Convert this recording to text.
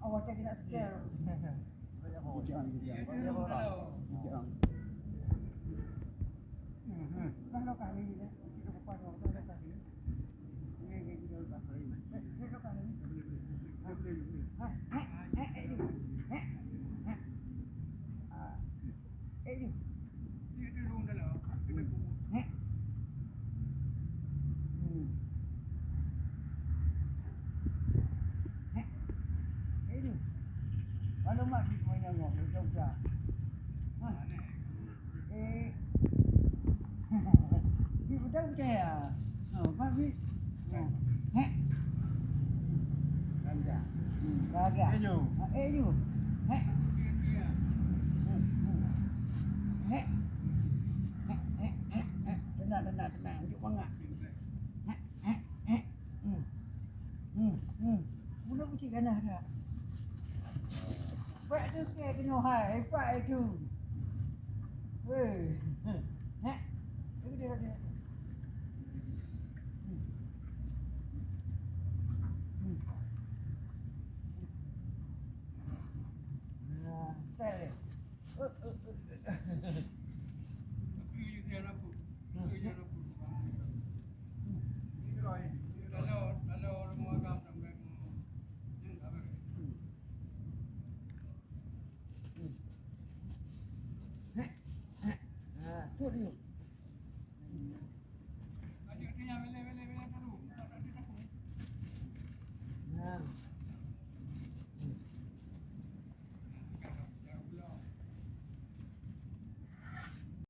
Awak tidak setel. Kalau kali ini, kita bukan orang kali. Ini kita kali. Kalau mak di mana ngok, jauh dah. Di betul saya. Mak bi. Ganja. Ganja. Eju. Eju. Tenang. Ujuk bangat. Mula uci ganah dah. Pak tu ke kena hai, pak tu. Weh. Dia. Nah, tak. Tuh.